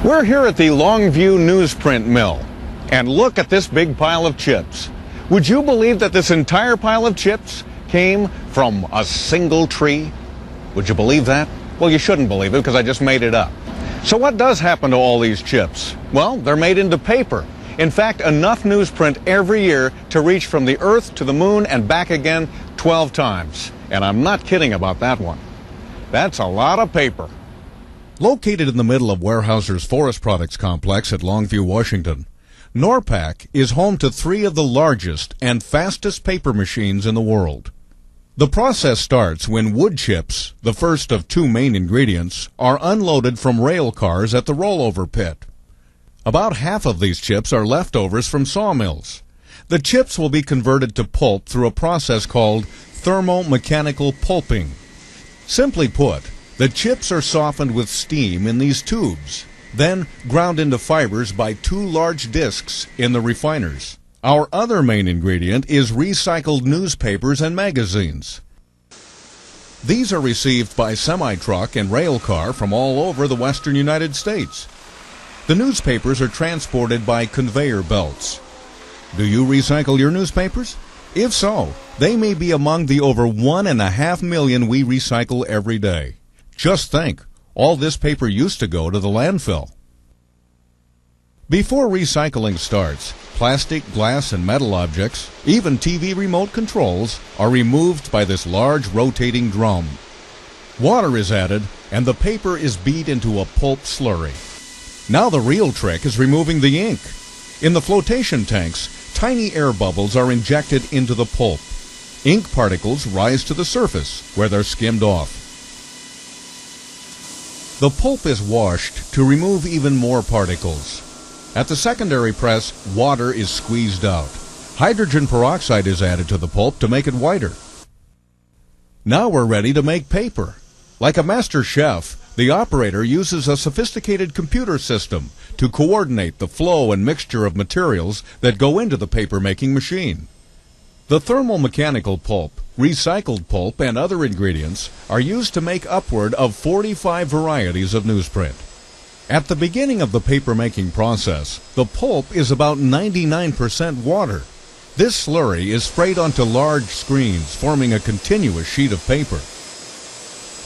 We're here at the Longview newsprint mill, and look at this big pile of chips. Would you believe that this entire pile of chips came from a single tree? Would you believe that? Well, you shouldn't believe it because I just made it up. So what does happen to all these chips? Well, they're made into paper. In fact, enough newsprint every year to reach from the Earth to the Moon and back again 12 times. And I'm not kidding about that one. That's a lot of paper. Located in the middle of Weyerhaeuser's Forest Products Complex at Longview, Washington, Norpac is home to 3 of the largest and fastest paper machines in the world. The process starts when wood chips, the first of 2 main ingredients, are unloaded from rail cars at the rollover pit. About half of these chips are leftovers from sawmills. The chips will be converted to pulp through a process called thermomechanical pulping. Simply put, the chips are softened with steam in these tubes, then ground into fibers by 2 large discs in the refiners. Our other main ingredient is recycled newspapers and magazines. These are received by semi-truck and rail car from all over the western United States. The newspapers are transported by conveyor belts. Do you recycle your newspapers? If so, they may be among the over 1.5 million we recycle every day. Just think, all this paper used to go to the landfill. Before recycling starts, plastic, glass, and metal objects, even TV remote controls, are removed by this large rotating drum. Water is added, and the paper is beat into a pulp slurry. Now the real trick is removing the ink. In the flotation tanks, tiny air bubbles are injected into the pulp. Ink particles rise to the surface, where they're skimmed off. The pulp is washed to remove even more particles. At the secondary press, water is squeezed out. Hydrogen peroxide is added to the pulp to make it whiter. Now we're ready to make paper. Like a master chef, the operator uses a sophisticated computer system to coordinate the flow and mixture of materials that go into the paper-making machine. The thermomechanical pulp, recycled pulp, and other ingredients are used to make upward of 45 varieties of newsprint. At the beginning of the paper-making process, the pulp is about 99% water. This slurry is sprayed onto large screens, forming a continuous sheet of paper.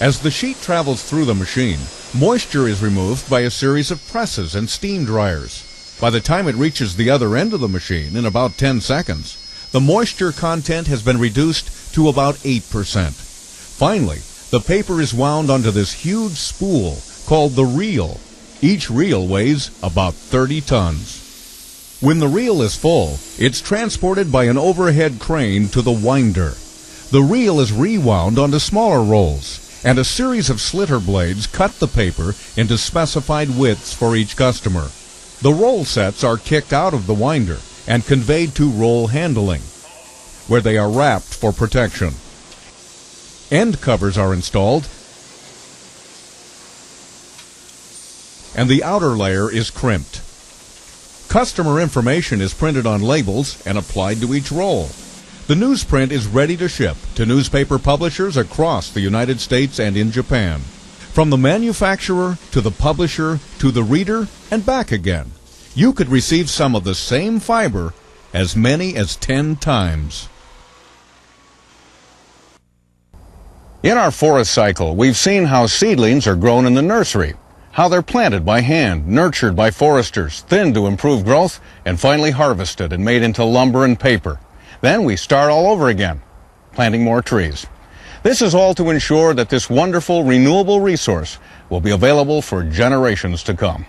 As the sheet travels through the machine, moisture is removed by a series of presses and steam dryers. By the time it reaches the other end of the machine, in about 10 seconds, the moisture content has been reduced to about 8%. Finally, the paper is wound onto this huge spool called the reel. Each reel weighs about 30 tons. When the reel is full, it's transported by an overhead crane to the winder. The reel is rewound onto smaller rolls, and a series of slitter blades cut the paper into specified widths for each customer. The roll sets are kicked out of the winder and conveyed to roll handling, where they are wrapped for protection. End covers are installed, and the outer layer is crimped. Customer information is printed on labels and applied to each roll. The newsprint is ready to ship to newspaper publishers across the United States and in Japan. From the manufacturer to the publisher to the reader and back again. You could receive some of the same fiber as many as 10 times. In our forest cycle, we've seen how seedlings are grown in the nursery, how they're planted by hand, nurtured by foresters, thinned to improve growth, and finally harvested and made into lumber and paper. Then we start all over again, planting more trees. This is all to ensure that this wonderful renewable resource will be available for generations to come.